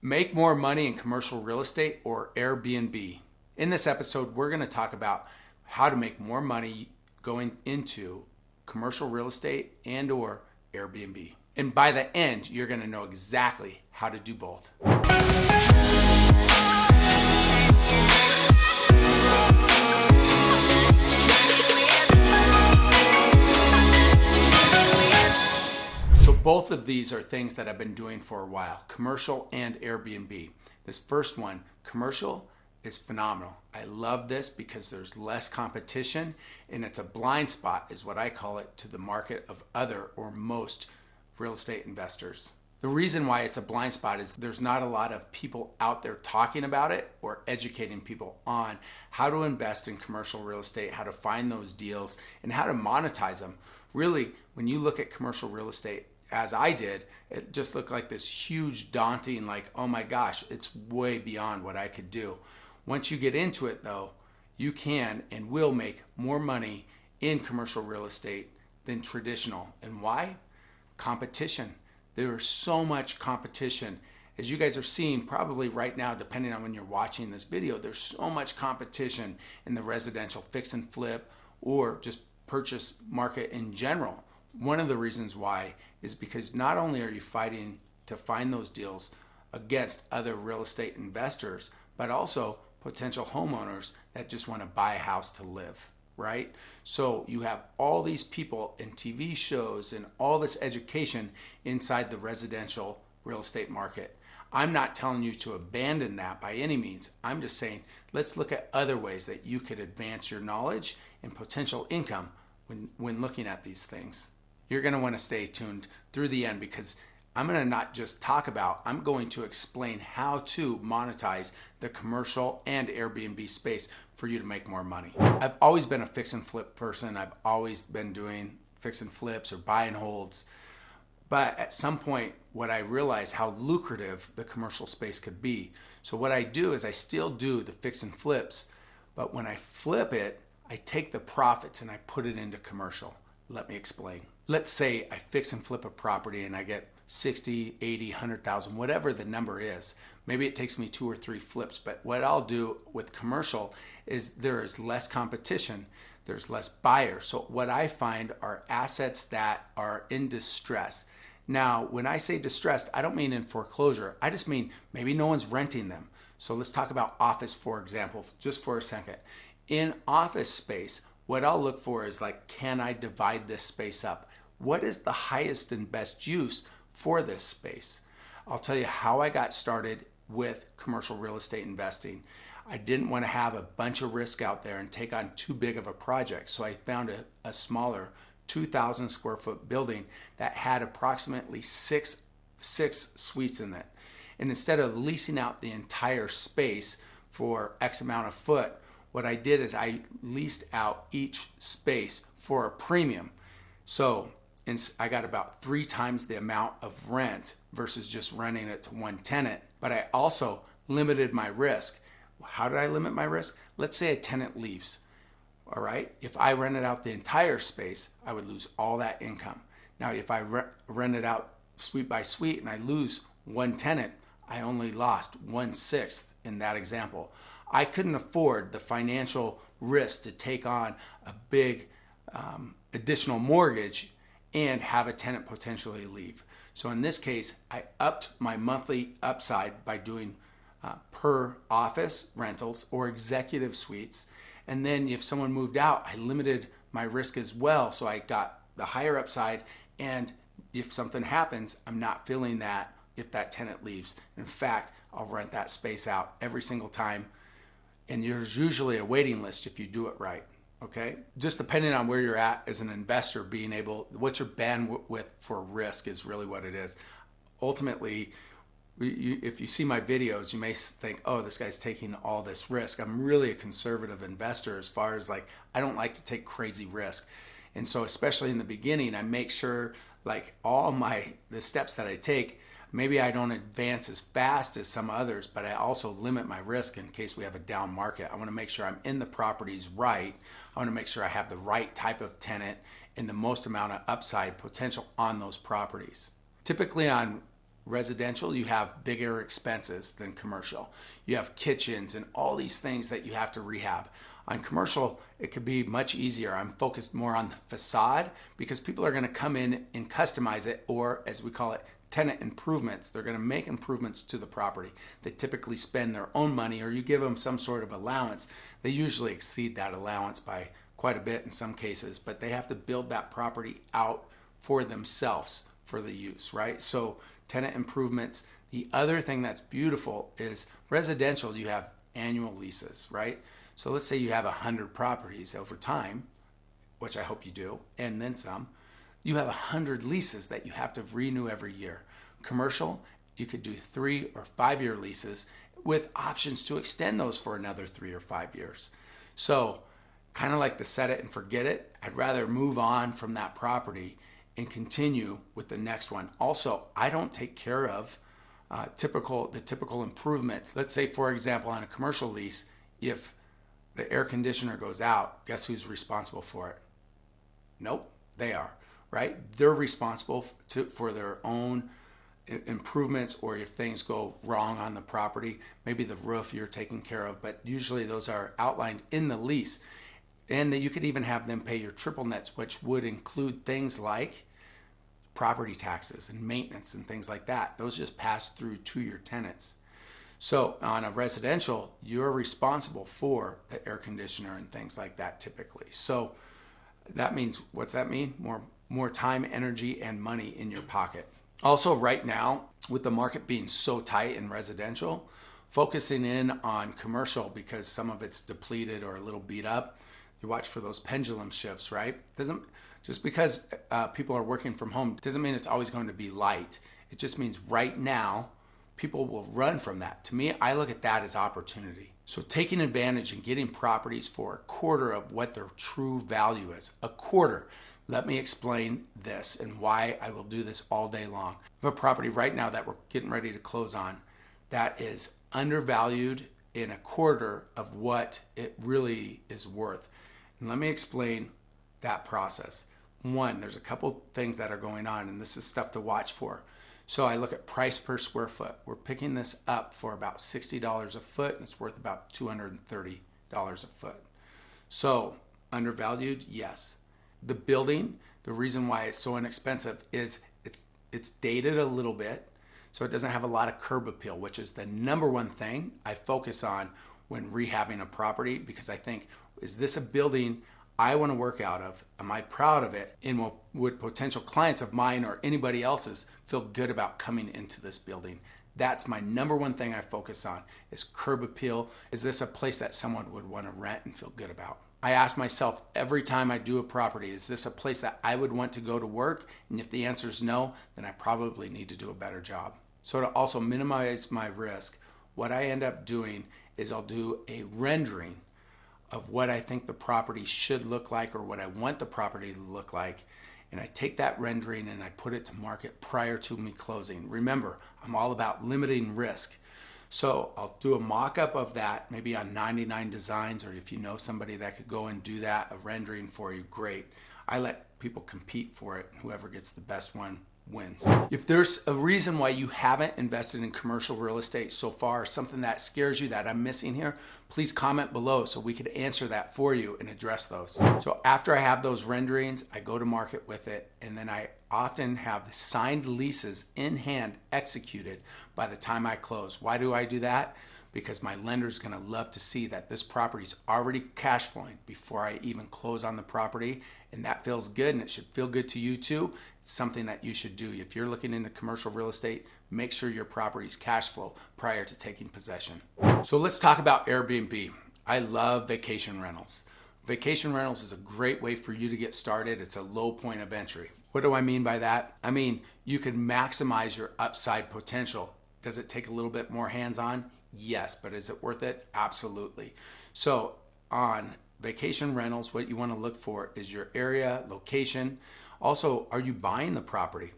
Make more money in commercial real estate or Airbnb. In this episode, we're going to talk about how to make more money going into commercial real estate and or Airbnb. And by the end, you're going to know exactly how to do both. So both of these are things that I've been doing for a while, commercial and Airbnb. This first one, commercial, is phenomenal. I love this because there's less competition and it's a blind spot, is what I call it, to the market of other or most real estate investors. The reason why it's a blind spot is there's not a lot of people out there talking about it or educating people on how to invest in commercial real estate, how to find those deals, and how to monetize them. Really, when you look at commercial real estate, as I did, it just looked like this huge, daunting, like, oh my gosh, it's way beyond what I could do. Once you get into it though, you can and will make more money in commercial real estate than traditional. And why? Competition. There is so much competition. As you guys are seeing probably right now, depending on when you're watching this video, there's so much competition in the residential fix and flip or just purchase market in general. One of the reasons why is because not only are you fighting to find those deals against other real estate investors, but also potential homeowners that just want to buy a house to live, right? So you have all these people in TV shows and all this education inside the residential real estate market. I'm not telling you to abandon that by any means. I'm just saying, let's look at other ways that you could advance your knowledge and potential income when looking at these things. You're going to want to stay tuned through the end because I'm going to not just talk about, I'm going to explain how to monetize the commercial and Airbnb space for you to make more money. I've always been a fix and flip person. I've always been doing fix and flips or buy and holds. But at some point, what I realized how lucrative the commercial space could be. So what I do is I still do the fix and flips, but when I flip it, I take the profits and I put it into commercial. Let me explain. Let's say I fix and flip a property and I get 60, 80, 100,000, whatever the number is. Maybe it takes me 2 or 3 flips, but what I'll do with commercial is there is less competition, there's less buyers. So what I find are assets that are in distress. Now, when I say distressed, I don't mean in foreclosure. I just mean maybe no one's renting them. So let's talk about office, for example, just for a second. In office space, what I'll look for is like, can I divide this space up? What is the highest and best use for this space? I'll tell you how I got started with commercial real estate investing. I didn't want to have a bunch of risk out there and take on too big of a project. So I found a smaller 2,000 square foot building that had approximately six suites in it. And instead of leasing out the entire space for X amount of foot, what I did is I leased out each space for a premium. So I got about 3 times the amount of rent versus just renting it to one tenant. But I also limited my risk. How did I limit my risk? Let's say a tenant leaves. All right. If I rented out the entire space, I would lose all that income. Now, if I rent it out suite by suite and I lose one tenant, I only lost 1/6 in that example. I couldn't afford the financial risk to take on a big additional mortgage and have a tenant potentially leave. So in this case, I upped my monthly upside by doing per office rentals or executive suites. And then if someone moved out, I limited my risk as well. So I got the higher upside. And if something happens, I'm not feeling that if that tenant leaves. In fact, I'll rent that space out every single time. And there's usually a waiting list if you do it right. Okay, just depending on where you're at as an investor, what's your bandwidth for risk is really what it is. Ultimately, if you see my videos, you may think, oh, this guy's taking all this risk. I'm really a conservative investor as far as like, I don't like to take crazy risk. And so especially in the beginning, I make sure like the steps that I take, maybe I don't advance as fast as some others, but I also limit my risk in case we have a down market. I want to make sure I'm in the properties right. I want to make sure I have the right type of tenant and the most amount of upside potential on those properties. Typically on Residential, you have bigger expenses than commercial. You have kitchens and all these things that you have to rehab. On commercial, it could be much easier. I'm focused more on the facade because people are going to come in and customize it, or as we call it, tenant improvements. They're going to make improvements to the property. They typically spend their own money, or you give them some sort of allowance. They usually exceed that allowance by quite a bit in some cases, but they have to build that property out for themselves for the use, right? So tenant improvements. The other thing that's beautiful is residential, you have annual leases, right? So let's say you have 100 properties over time, which I hope you do, and then some. You have 100 leases that you have to renew every year. Commercial, you could do 3 or 5 year leases with options to extend those for another 3 or 5 years. So kind of like the set it and forget it, I'd rather move on from that property and continue with the next one. Also, I don't take care of the typical improvements. Let's say, for example, on a commercial lease, if the air conditioner goes out, guess who's responsible for it? Nope, they are, right? They're responsible for their own improvements, or if things go wrong on the property, maybe the roof you're taking care of, but usually those are outlined in the lease. And that you could even have them pay your triple nets, which would include things like property taxes and maintenance and things like that. Those just pass through to your tenants. So on a residential, you're responsible for the air conditioner and things like that typically. So that means, what's that mean? More time, energy, and money in your pocket. Also, right now, with the market being so tight in residential, focusing in on commercial because some of it's depleted or a little beat up. You watch for those pendulum shifts, right? Just because people are working from home doesn't mean it's always going to be light. It just means right now, people will run from that. To me, I look at that as opportunity. So taking advantage and getting properties for a quarter of what their true value is. A quarter. Let me explain this and why I will do this all day long. I have a property right now that we're getting ready to close on that is undervalued in a quarter of what it really is worth. And let me explain that process. One, there's a couple things that are going on, and this is stuff to watch for. So I look at price per square foot. We're picking this up for about $60 a foot, and it's worth about $230 a foot. So undervalued, yes. The building, the reason why it's so inexpensive is it's dated a little bit, so it doesn't have a lot of curb appeal, which is the number one thing I focus on when rehabbing a property, because I think, is this a building I want to work out of? Am I proud of it? And would potential clients of mine or anybody else's feel good about coming into this building? That's my number one thing I focus on, is curb appeal. Is this a place that someone would want to rent and feel good about? I ask myself every time I do a property, is this a place that I would want to go to work? And if the answer is no, then I probably need to do a better job. So to also minimize my risk, what I end up doing is I'll do a rendering of what I think the property should look like, or what I want the property to look like. And I take that rendering and I put it to market prior to me closing. Remember, I'm all about limiting risk. So I'll do a mock-up of that, maybe on 99 Designs, or if you know somebody that could go and do that, a rendering for you, great. I let people compete for it, and whoever gets the best one wins. If there's a reason why you haven't invested in commercial real estate so far, something that scares you that I'm missing here, please comment below so we could answer that for you and address those. So after I have those renderings, I go to market with it, and then I often have signed leases in hand executed by the time I close. Why do I do that? Because my lender's gonna love to see that this property's already cash flowing before I even close on the property, and that feels good, and it should feel good to you too. It's something that you should do. If you're looking into commercial real estate, make sure your property's cash flow prior to taking possession. So let's talk about Airbnb. I love vacation rentals. Vacation rentals is a great way for you to get started. It's a low point of entry. What do I mean by that? I mean, you can maximize your upside potential. Does it take a little bit more hands-on? Yes, but is it worth it? Absolutely. So on vacation rentals, what you want to look for is your area, location. Also, are you buying the property?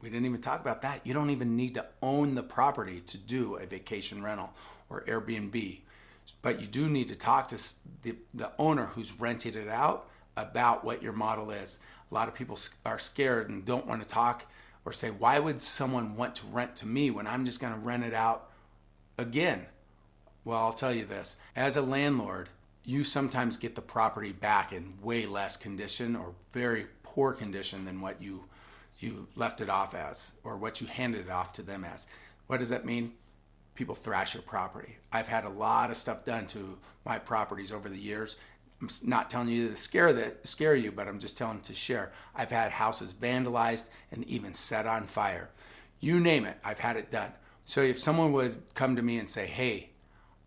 We didn't even talk about that. You don't even need to own the property to do a vacation rental or Airbnb. But you do need to talk to the owner who's rented it out about what your model is. A lot of people are scared and don't want to talk or say, why would someone want to rent to me when I'm just going to rent it out again? Well, I'll tell you this. As a landlord, you sometimes get the property back in way less condition or very poor condition than what you left it off as or what you handed it off to them as. What does that mean? People thrash your property. I've had a lot of stuff done to my properties over the years. I'm not telling you to scare you, but I'm just telling to share. I've had houses vandalized and even set on fire. You name it, I've had it done. So if someone would come to me and say, hey,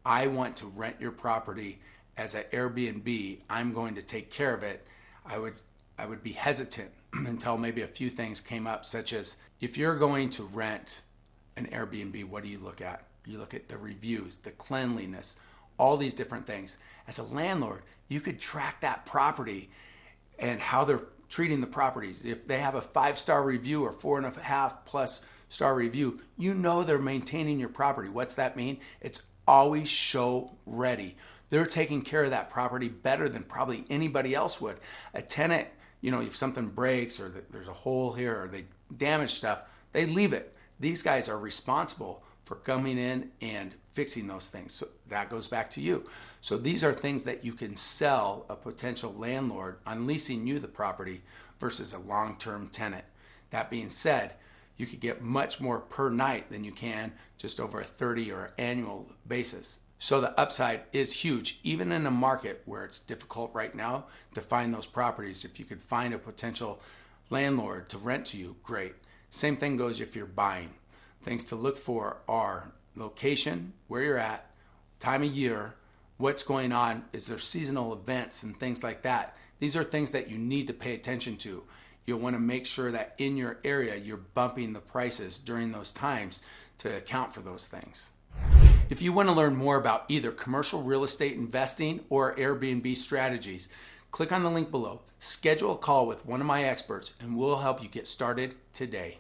I want to rent your property as an Airbnb, I'm going to take care of it, I would be hesitant until maybe a few things came up, such as if you're going to rent an Airbnb, what do you look at? You look at the reviews, the cleanliness, all these different things. As a landlord, you could track that property and how they're treating the properties. If they have a 5-star review or 4.5+ star review, you know they're maintaining your property. What's that mean? It's always show ready. They're taking care of that property better than probably anybody else would. A tenant, if something breaks or there's a hole here or they damage stuff, they leave it. These guys are responsible for coming in and fixing those things. So that goes back to you. So these are things that you can sell a potential landlord on leasing you the property versus a long-term tenant. That being said, you could get much more per night than you can just over a 30 or annual basis. So the upside is huge, even in a market where it's difficult right now to find those properties. If you could find a potential landlord to rent to you, great. Same thing goes if you're buying. Things to look for are location, where you're at, time of year, what's going on, is there seasonal events and things like that. These are things that you need to pay attention to. You'll want to make sure that in your area you're bumping the prices during those times to account for those things. If you want to learn more about either commercial real estate investing or Airbnb strategies, click on the link below, schedule a call with one of my experts, and we'll help you get started today.